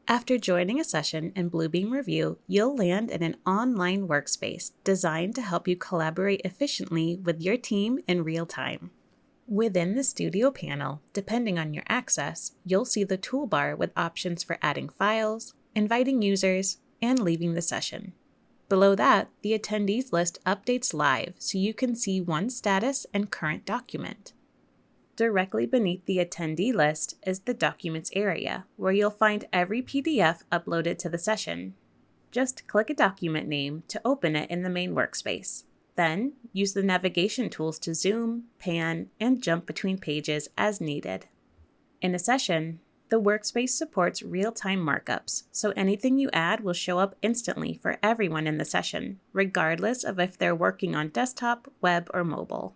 After joining a session in Bluebeam Revu, you'll land in an online workspace designed to help you collaborate efficiently with your team in real time. Within the Studio panel, depending on your access, you'll see the toolbar with options for adding files, inviting users, and leaving the session. Below that, the Attendees list updates live so you can see one's status and current document. Directly beneath the attendee list is the Documents area, where you'll find every PDF uploaded to the session. Just click a document name to open it in the main workspace. Then, use the navigation tools to zoom, pan, and jump between pages as needed. In a session, the workspace supports real-time markups, so anything you add will show up instantly for everyone in the session, regardless of if they're working on desktop, web, or mobile.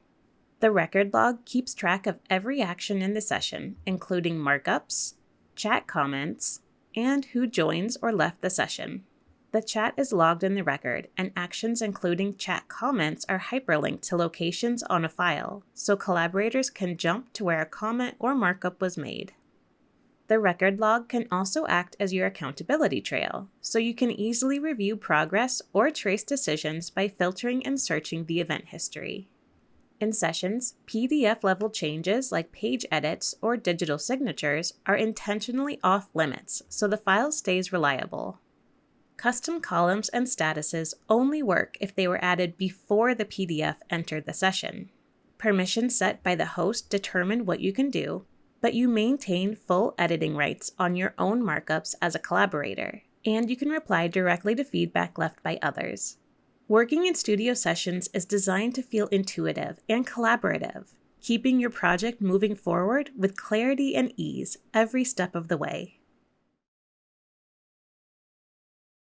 The record log keeps track of every action in the session, including markups, chat comments, and who joins or left the session. The chat is logged in the record, and actions including chat comments are hyperlinked to locations on a file, so collaborators can jump to where a comment or markup was made. The record log can also act as your accountability trail, so you can easily review progress or trace decisions by filtering and searching the event history. In sessions, PDF-level changes like page edits or digital signatures are intentionally off-limits, so the file stays reliable. Custom columns and statuses only work if they were added before the PDF entered the session. Permissions set by the host determine what you can do, but you maintain full editing rights on your own markups as a collaborator, and you can reply directly to feedback left by others. Working in Studio Sessions is designed to feel intuitive and collaborative, keeping your project moving forward with clarity and ease every step of the way.